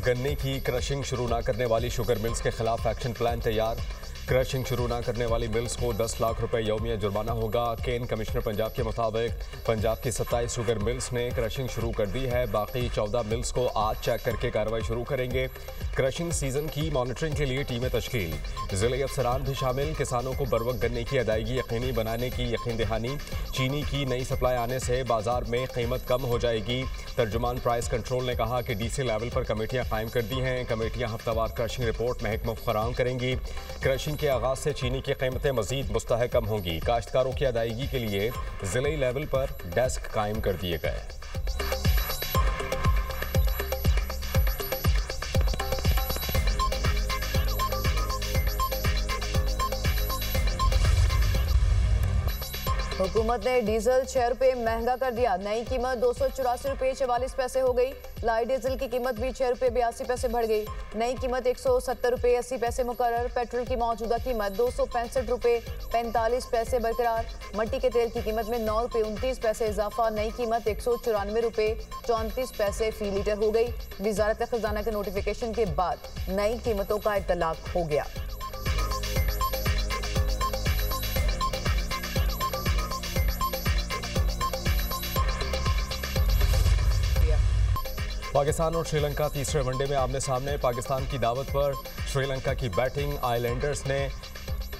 गन्ने की क्रशिंग शुरू न करने वाली शुगर मिल्स के खिलाफ एक्शन प्लान तैयार। क्रशिंग शुरू न करने वाली मिल्स को 10 लाख रुपए यौमिया जुर्माना होगा। केन कमिश्नर पंजाब के मुताबिक पंजाब की 27 शुगर मिल्स ने क्रशिंग शुरू कर दी है। बाकी 14 मिल्स को आज चेक करके कार्रवाई शुरू करेंगे। क्रशिंग सीजन की मॉनिटरिंग के लिए टीमें तश्कील, जिले अफसरान भी शामिल। किसानों को बरवक्त गन्ने की अदायगी यकीनी बनाने की यकीन दहानी। चीनी की नई सप्लाई आने से बाजार में कीमत कम हो जाएगी। तर्जुमान प्राइस कंट्रोल ने कहा कि डीसी लेवल पर कमेटियां कायम कर दी हैं। कमेटियां हफ्तावार क्रशिंग रिपोर्ट महकमा फराहम करेंगी। क्रशिंग के आगाज से चीनी की कीमतें मजीद मुस्तहकम होंगी। काश्तकारों की अदायगी के लिए जिले लेवल पर डेस्क कायम कर दिए गए। हुकूमत ने डीजल 6 रुपये महंगा कर दिया। नई कीमत 284 रुपये 44 पैसे हो गई। लाइट डीजल की कीमत भी 6 रुपये 82 पैसे बढ़ गई। नई कीमत 170 रुपये 80 पैसे मुकर्रर। पेट्रोल की मौजूदा कीमत 265 रुपये 45 पैसे बरकरार। मट्टी के तेल की कीमत में 9 रुपये 29 पैसे इजाफा। नई कीमत 194 रुपये 34 पैसे फी लीटर हो गई। वजारत खजाना के नोटिफिकेशन के बाद नई कीमतों का इतलाक हो गया। पाकिस्तान और श्रीलंका तीसरे वनडे में आमने सामने। पाकिस्तान की दावत पर श्रीलंका की बैटिंग। आइलैंडर्स ने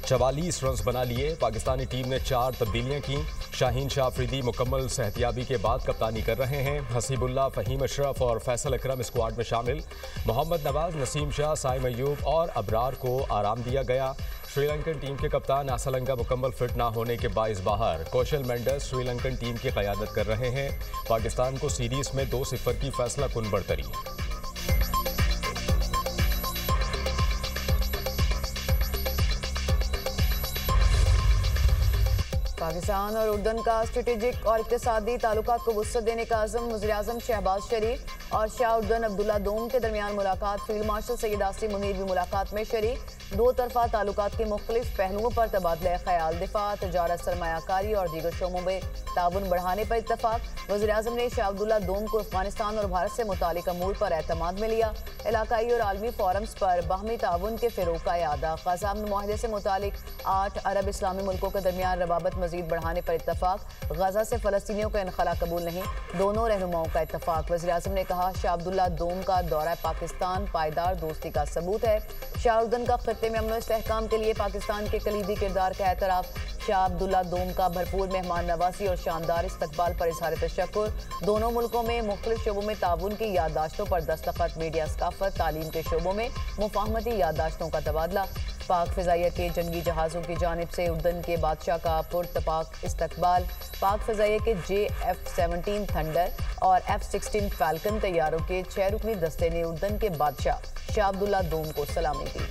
44 रन बना लिए। पाकिस्तानी टीम ने 4 तब्दीलियां की। शाहीन शाह अफरीदी मुकम्मल सेहतियाबी के बाद कप्तानी कर रहे हैं। हसीबुल्ला, फहीम अशरफ और फैसल अकरम स्क्वाड में शामिल। मोहम्मद नवाज, नसीम शाह, साइम अयूब और अबरार को आराम दिया गया। श्रीलंकन टीम के कप्तान आसलंगा मुकम्मल फिट ना होने के बाइस बाहर। कौशल मेंडस श्रीलंकन टीम की क़यादत कर रहे हैं। पाकिस्तान को सीरीज में 2-0 की फैसला कुन बढ़तरी। पाकिस्तान और उर्दन का स्ट्रेटेजिक और इक़्तिसादी ताल्लुकात को वुसअत देने का अज़म। वज़ीर-ए-आज़म शहबाज शरीफ और शाह उर्दन अब्दुल्ला दोम के दरमियान मुलाकात। फील्ड मार्शल सैयद आसिम मुनीर भी मुलाकात में शरीक। दो तरफा ताल्लुकात के मुख्तलिफ पहलुओं पर तबादला ख्याल। दिफा, तजारत, सरमायाकारी और दीगर शोबों में ताउन बढ़ाने पर इत्तफाक। वज़ीर-ए-आज़म ने शाह अब्दुल्ला दोम को अफगानिस्तान और भारत से मुतालिक अमूर पर एतमाद में लिया। इलाकाई और आलमी फोरम्स पर बाहमी ताउन के फ़िरोग़ का इआदा। ग़ज़ा मुआहदे से मुतालिक 8 अरब इस्लामी मुल्कों के दरमियान रवाबत मज़ीद बढ़ाने पर इत्तफाक। ग़ज़ा से फ़लस्तीनियों का इनखला कबूल नहीं, दोनों रहनुमाओं का इत्तफाक। वज़ीर-ए-आज़म ने कहा, शाह अब्दुल्ला दोम का दौरा पाकिस्तान पायदार दोस्ती का सबूत है। शाह उर्दन का खत्ते में अमन इस्तेहकाम के लिए पाकिस्तान के कलीदी किरदार का एतराफ़। शाह अब्दुल्ला दोम का भरपूर मेहमान नवाजी और शानदार इस्तकबाल पर इज़हार तशक्कुर। दोनों मुल्कों में मुख्तलिफ शोबों में ताउन की याददाश्तों पर दस्तखत। मीडिया सकाफत, तालीम के शोबों में मुफाहमती याददाश्तों का तबादला। पाक फ़िज़ाइया के जंगी जहाज़ों की जानिब से उर्दन के बादशाह का पुरतपाक इस्तकबाल। पाक फ़िज़ाइया के F-17 थंडर और F-16 फैल्कन तैयारों के 6 रुकनी दस्ते ने उर्दन के बादशाह शाह अब्दुल्ला दोम को सलामी दी।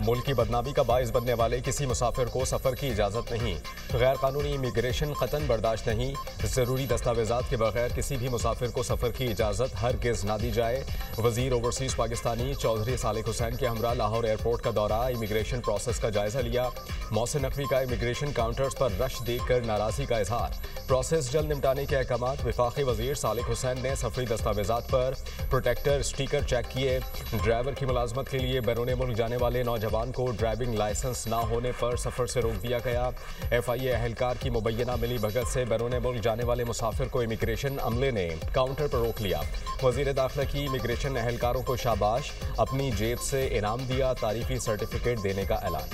मुल्क की बदनामी का बाइस बनने वाले किसी मुसाफिर को सफ़र की इजाज़त नहीं। गैर कानूनी इमिग्रेशन क़तन बर्दाश्त नहीं। ज़रूरी दस्तावेज़ात के बगैर किसी भी मुसाफिर को सफ़र की इजाज़त हरगिज़ ना दी जाए। वज़ीर ओवरसीज़ पाकिस्तानी चौधरी सालिक हुसैन के हमरा लाहौर एयरपोर्ट का दौरा। इमिग्रेशन प्रोसेस का जायज़ा लिया। मोहसिन नकवी का इमिग्रेशन काउंटर्स पर रश देखकर नाराज़गी का इजहार। प्रोसेस जल्द निपटाने के अहकामात। वफाकी वज़ीर सालिक हुसैन ने सफरी दस्तावेज़ात पर प्रोटेक्टर स्टिकर चेक किए। ड्राइवर की मुलाजमत के लिए बैरून मुल्क जाने वाले नौजवान को ड्राइविंग लाइसेंस ना होने पर सफ़र से रोक दिया गया। FIA अहलकार की मुबैना मिली भगत से बैरून मुल्क जाने वाले मुसाफिर को इमिग्रेशन अमले ने काउंटर पर रोक लिया। वज़ीर दाखिला की इमिग्रेशन अहलकारों को शाबाश, अपनी जेब से इनाम दिया। तारीफी सर्टिफिकेट देने का ऐलान।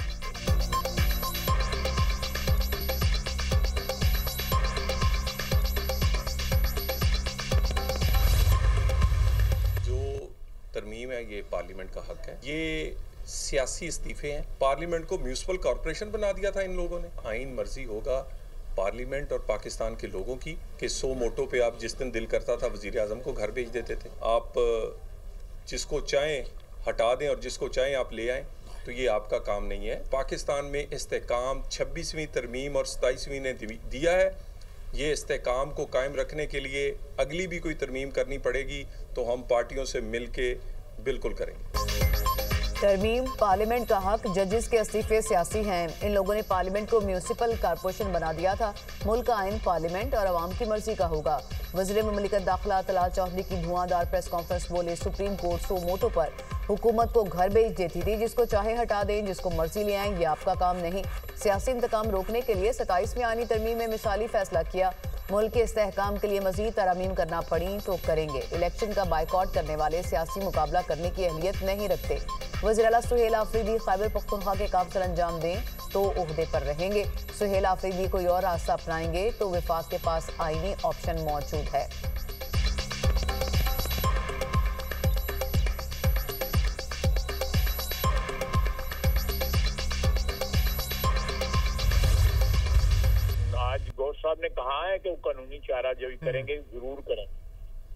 तरमीम है, ये पार्लियामेंट का हक है। ये सियासी इस्तीफे हैं। पार्लियामेंट को म्यूनिसिपल कॉरपोरेशन बना दिया था इन लोगों ने। आइन मर्जी होगा पार्लियामेंट और पाकिस्तान के लोगों की कि 100 मोटो पे आप जिस दिन दिल करता था वज़ीर आज़म को घर भेज देते थे। आप जिसको चाहें हटा दें और जिसको चाहें आप ले आएं, तो ये आपका काम नहीं है। पाकिस्तान में इस्तेकाम 26वीं तरमीम और 27वीं ने दिया है। ये इस्तेकाम को कायम रखने के लिए अगली भी कोई तरमीम करनी पड़ेगी तो हम पार्टियों से मिल के बिल्कुल करेंगे। तरमीम, पार्लियामेंट का हक, जजेस के इस्तीफे सियासी हैं। इन लोगों ने पार्लियामेंट को म्यूनिसिपल कारपोरेशन बना दिया था। मुल्क का आइन पार्लियामेंट और अवाम की मर्जी का होगा। वज़ीर मुमलिकत दाखिला तलाल चौधरी की धुआंधार प्रेस कॉन्फ्रेंस बोले, सुप्रीम कोर्ट सो मोटो पर हुकूमत को घर भेज देती थी, जिसको चाहे हटा दें, जिसको मर्जी ले आएं, ये आपका काम नहीं। सियासी इंतकाम रोकने के लिए 27वीं आईनी तरमीम में मिसाली फैसला किया। मुल्क के इस्तेहकाम के लिए मजीद तरमीम करना पड़ी तो करेंगे। इलेक्शन का बाइकआउट करने वाले सियासी मुकाबला करने की अहलियत नहीं रखते। वज़ीर आला सुहेल आफरीदी खैबर पख्तूनख्वा के काम सर अंजाम दें तो ओहदे पर रहेंगे। सुहेल आफरीदी कोई और रास्ता अपनाएंगे तो वफाक के पास आईनी ऑप्शन मौजूद है। साहब ने कहा है कि वो कानूनी चाराजोई करेंगे, जरूर करें।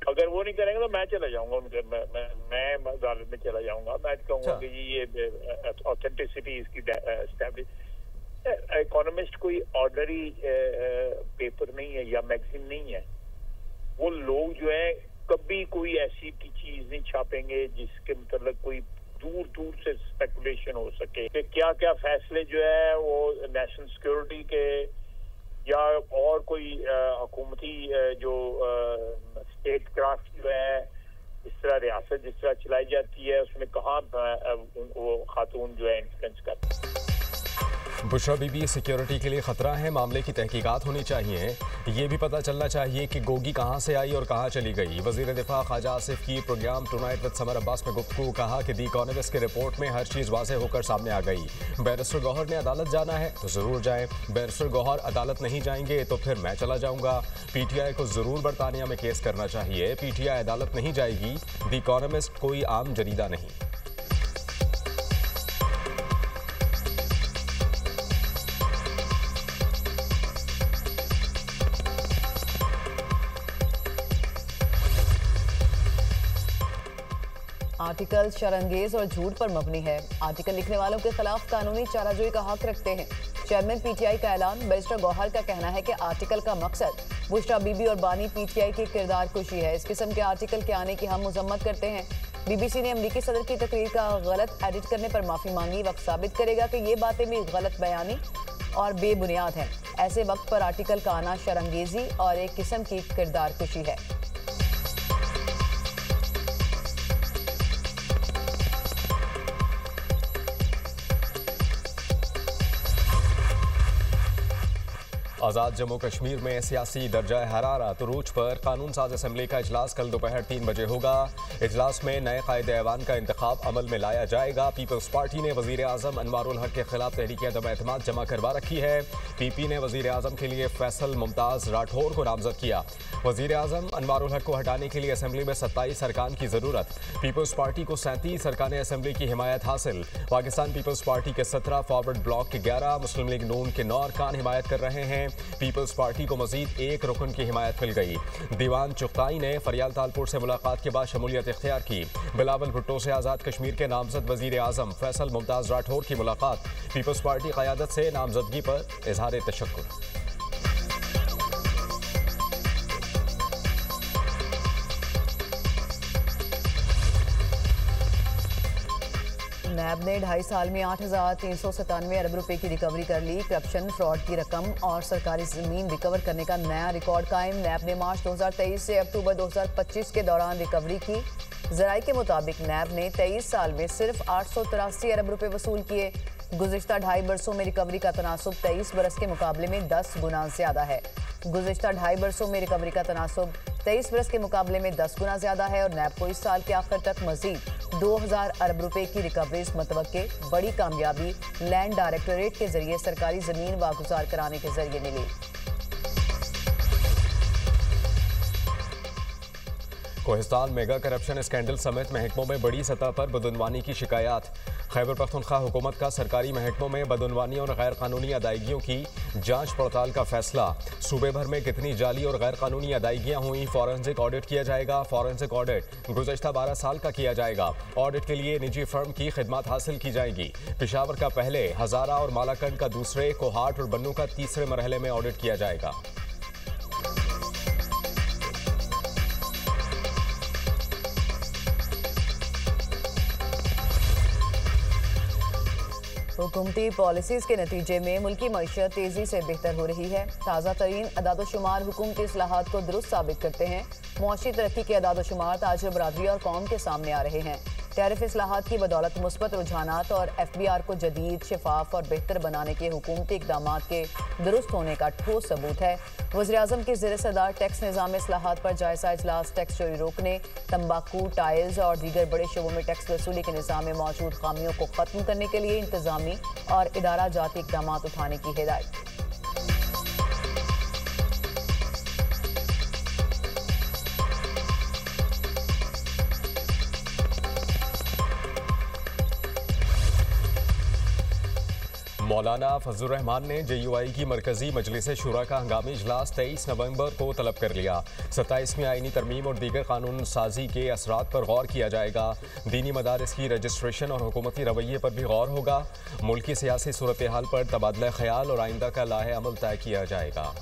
अगर वो नहीं करेंगे तो मैं चला जाऊंगा उनके, मैं अदालत में चला जाऊंगा। मैं कहूंगा कि ये ऑथेंटिसिटी इसकी एस्टैब्लिश। इकोनॉमिस्ट कोई ऑर्डनरी पेपर नहीं है या मैगजीन नहीं है। वो लोग जो है कभी कोई ऐसी की चीज नहीं छापेंगे जिसके मतलब कोई दूर दूर से स्पेकुलेशन हो सके कि क्या क्या फैसले जो है वो नेशनल सिक्योरिटी के या और कोई हुकूमती जो स्टेट क्राफ्ट जो है, इस तरह रियासत जिस तरह चलाई जाती है उसमें कहाँ वो खातून जो है इन्फ्लुएंस करती है। बुशरा बीबी सिक्योरिटी के लिए खतरा है, मामले की तहकीकात होनी चाहिए। ये भी पता चलना चाहिए कि गोगी कहाँ से आई और कहाँ चली गई। वजीर दिफा ख्वाजा आसिफ की program tonight with Samar Abbas में गुफ्तगू, कहा कि दी इकोनॉमिस्ट की रिपोर्ट में हर चीज़ वाज़ेह होकर सामने आ गई। बैरिस्टर गौहर ने अदालत जाना है तो ज़रूर जाएं। बैरिस्टर गौहर अदालत नहीं जाएंगे तो फिर मैं चला जाऊँगा। PTI को ज़रूर बरतानिया में केस करना चाहिए। PTI अदालत नहीं जाएगी। दी इकोनॉमिस्ट कोई आम जरीदा नहीं। आर्टिकल शरंगेज और झूठ पर मबनी है। आर्टिकल लिखने वालों के खिलाफ कानूनी चाराजोई का हक रखते हैं। चेयरमैन PTI का ऐलान। बैरिस्टर गौहर का कहना है कि आर्टिकल का मकसद बुशरा बीबी और बानी PTI की किरदार कुशी है। इस किस्म के आर्टिकल के आने की हम मजम्मत करते हैं। BBC ने अमरीकी सदर की तकरीर का गलत एडिट करने पर माफी मांगी। वक्त साबित करेगा कि ये बातें भी गलत बयानी और बेबुनियाद हैं। ऐसे वक्त पर आर्टिकल का आना शरंगेजी और एक किस्म की किरदार कुशी है। आज़ाद जम्मू कश्मीर में सियासी दर्जा हरारत रूज पर कानून साज असम्बली का इजलास कल दोपहर 3 बजे होगा। इजलास में नए कायदे ऐवान का इंतखाब अमल में लाया जाएगा। पीपल्स पार्टी ने वजीर आज़म अनवारुल हक के खिलाफ तहरीक अदम एतमाद जमा करवा रखी है। PP ने वजीर आज़म के लिए फैसल मुमताज़ राठौर को नामजद किया। वजीर आज़म अनवारुल हक को हटाने के लिए असम्बली में 27 अरकान की ज़रूरत। पीपल्स पार्टी को 37 अरकान असम्बली की हिमायत हासिल। पाकिस्तान पीपल्स पार्टी के 17, फॉरवर्ड ब्लॉक के 11, मुस्लिम लीग नून के 9 अरकान हिमायत कर रहे हैं। पीपल्स पार्टी को मजीद 1 रुकन की हिमायत मिल गई। दीवान चुगताई ने फरियाल तालपुर से मुलाकात के बाद शमूलियत इख्तियार की। बिलावल भुट्टो से आज़ाद कश्मीर के नामजद वजीर आज़म फैसल मुमताज़ राठौर की मुलाकात। पीपल्स पार्टी क़यादत से नामजदगी पर इजहार तशक्कुर। नैब ने 2.5 साल में 8,397 अरब रुपए की रिकवरी कर ली। करप्शन, फ्रॉड की रकम और सरकारी जमीन रिकवर करने का नया रिकॉर्ड कायम। नैब ने मार्च 2023 से अक्टूबर 2025 के दौरान रिकवरी की। जराये के मुताबिक नैब ने 23 साल में सिर्फ 883 अरब रुपए वसूल किए। गुज़िश्ता 2.5 बरसों में रिकवरी का तनासुब 23 बरस के मुकाबले में 10 गुना ज्यादा है। गुज़िश्ता 2.5 बरसों में रिकवरी का तनासुब 23 बरस के मुकाबले में 10 गुना ज्यादा है और नैब को इस साल के आखिर तक मजीद 2000 अरब रुपए की रिकवरी मतवक्के। बड़ी कामयाबी लैंड डायरेक्टोरेट के जरिए सरकारी जमीन वागुजार कराने के जरिए मिली। कोहिस्तान मेगा करप्शन स्कैंडल समेत महकमों में बड़ी सतह पर बदउनवानी की शिकायत। खैबर पख्तूनख्वा हुकूमत का सरकारी महकमों में बदउनवानी और गैर कानूनी अदायगियों की जांच पड़ताल का फैसला। सूबे भर में कितनी जाली और गैर कानूनी अदायगियां हुई, फॉरेंसिक ऑडिट किया जाएगा। फॉरेंसिक ऑडिट गुज़श्ता 12 साल का किया जाएगा। ऑडिट के लिए निजी फर्म की खिदमत हासिल की जाएगी। पेशावर का पहले, हज़ारा और मालाकंड का दूसरे, कोहाट और बन्नू का तीसरे मरहले में ऑडिट किया जाएगा। हुकूमती पॉलिसीज के नतीजे में मुल्की मईशत तेजी से बेहतर हो रही है। ताज़ा तरीन अदाद-ओ-शुमार हुकूमती इस्लाहात को दुरुस्त साबित करते हैं। मुआशी तरक्की के अदाद-ओ-शुमार ताजिर बरादरी और कौम के सामने आ रहे हैं। टैरिफ इस्लाहात की बदौलत मुस्बत रुझानात और FBR को जदीद, शफाफ और बेहतर बनाने के हुकूमती इक़दामात के दुरुस्त होने का ठोस सबूत है। वज़ीर-ए-आज़म के ज़ेर सदार टैक्स निज़ाम इस्लाहात पर जायज़ा इजलास टैक्स चोरी रोकने, तंबाकू, टाइल्स और दीगर बड़े शोबों में टैक्स वसूली के निज़ाम में मौजूद खामियों को ख़त्म करने के लिए इंतज़ामी और इदारा जाती इक़दामात उठाने की हिदायत। मौलाना फजलुर रहमान ने JUI की मरकजी मजलिस शुरा का हंगामी इजलास 23 नवंबर को तलब कर लिया। 27वीं आईनी तरमीम और दीगर कानून साजी के असरात पर गौर किया जाएगा। दीनी मदारिस की रजिस्ट्रेशन और हुकूमती रवैये पर भी गौर होगा। मुल्क की सियासी सूरत हाल पर तबादला ख्याल और आइंदा का लाहे अमल तय किया जाएगा।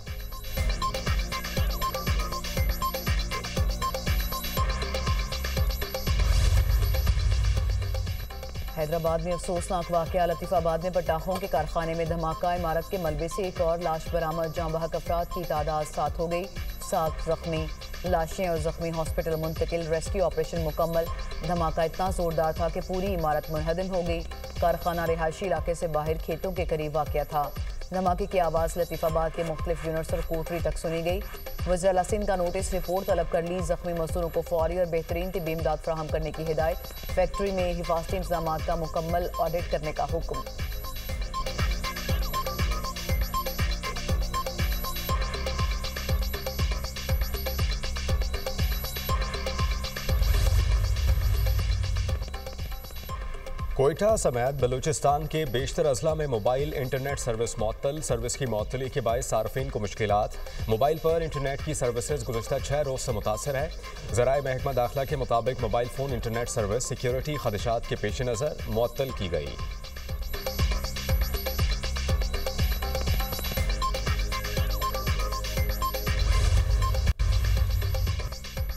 हैदराबाद में अफसोसनाक वाक़या। लतीफ़ाबाद में पटाखों के कारखाने में धमाका, इमारत के मलबे से एक और लाश बरामद। जाँ बहक अफराद की तादाद 7 हो गई, 7 जख्मी। लाशें और जख्मी हॉस्पिटल मुंतकिल, रेस्क्यू ऑपरेशन मुकम्मल। धमाका इतना जोरदार था कि पूरी इमारत मुनहदम हो गई। कारखाना रिहायशी इलाके से बाहर खेतों के करीब वाक़या था। धमाके की आवाज़ लतीफ़ाबाद के मुख्तलिफ यूनिट्स और कोटरी तक सुनी गई। वज़ीर आला सिंध का नोटिस, रिपोर्ट तलब कर ली। जख्मी मजदूरों को फौरी और बेहतरीन तिब्बी इमदाद फराहम करने की हिदायत। फैक्ट्री में हिफाजती इंतजाम का मुकम्मल ऑडिट करने का हुक्म। कोयटा समेत बलूचिस्तान के बेशतर अजला में मोबाइल इंटरनेट सर्विस मअतल। सर्विस की मअतली के बायस सार्फिन को मुश्किलात। मोबाइल पर इंटरनेट की सर्विसेज गुज़श्ता 6 रोज़ से मुतासर है। ज़राए महकमा दाखिला के मुताबिक mobile phone internet service security खदशात के पेश नज़र मअतल की गई।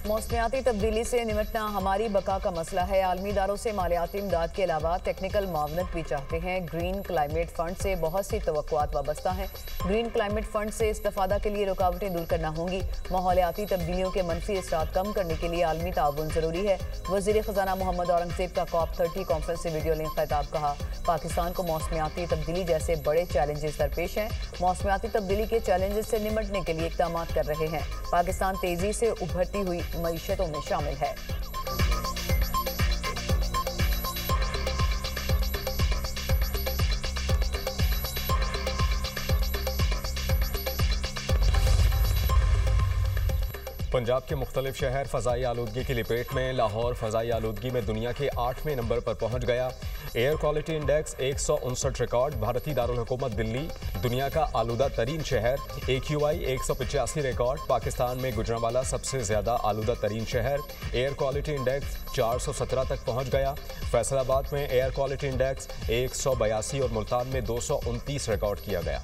मौसमियाती तब्दीली से निमटना हमारी बका का मसला है। आलमी इदारों से मालियाती इमदाद के अलावा टेक्निकल मावनत भी चाहते हैं। ग्रीन क्लाइमेट फंड से बहुत सी तवक्कुआत वाबस्ता हैं। ग्रीन क्लाइमेट फंड से इस्तिफादा के लिए रुकावटें दूर करना होंगी। माहौलियाती तब्दीलियों के मनफी असरात कम करने के लिए आलमी ताउन जरूरी है। वज़ीर ख़जाना मोहम्मद औरंगज़ेब का COP30 कॉन्फ्रेंस से वीडियो लिंक खिताब। कहा, पाकिस्तान को मौसमियाती तब्दीली जैसे बड़े चैलेंजेस दरपेश हैं। मौसमियाती तब्दीली के चैलेंजेस से निमटने के लिए इक़दाम कर रहे हैं। पाकिस्तान तेजी से उभरती हुई मईशतों में शामिल है। पंजाब के मुख्तलिफ शहर फ़ज़ाई आलूदगी की लपेट में। लाहौर फ़ज़ाई आलूदगी में दुनिया के 8वें नंबर पर पहुंच गया। Air quality index 159 record. भारतीय दारुल हुकूमत दिल्ली दुनिया का आलूदा तरीन शहर। AQI 185 record. पाकिस्तान में गुजरांवाला सबसे ज़्यादा आलूदा तरीन शहर। एयर क्वालिटी इंडेक्स 417 तक पहुँच गया। फैसलाबाद में एयर क्वालिटी इंडेक्स 182 और मुल्तान में 229 रिकॉर्ड किया गया।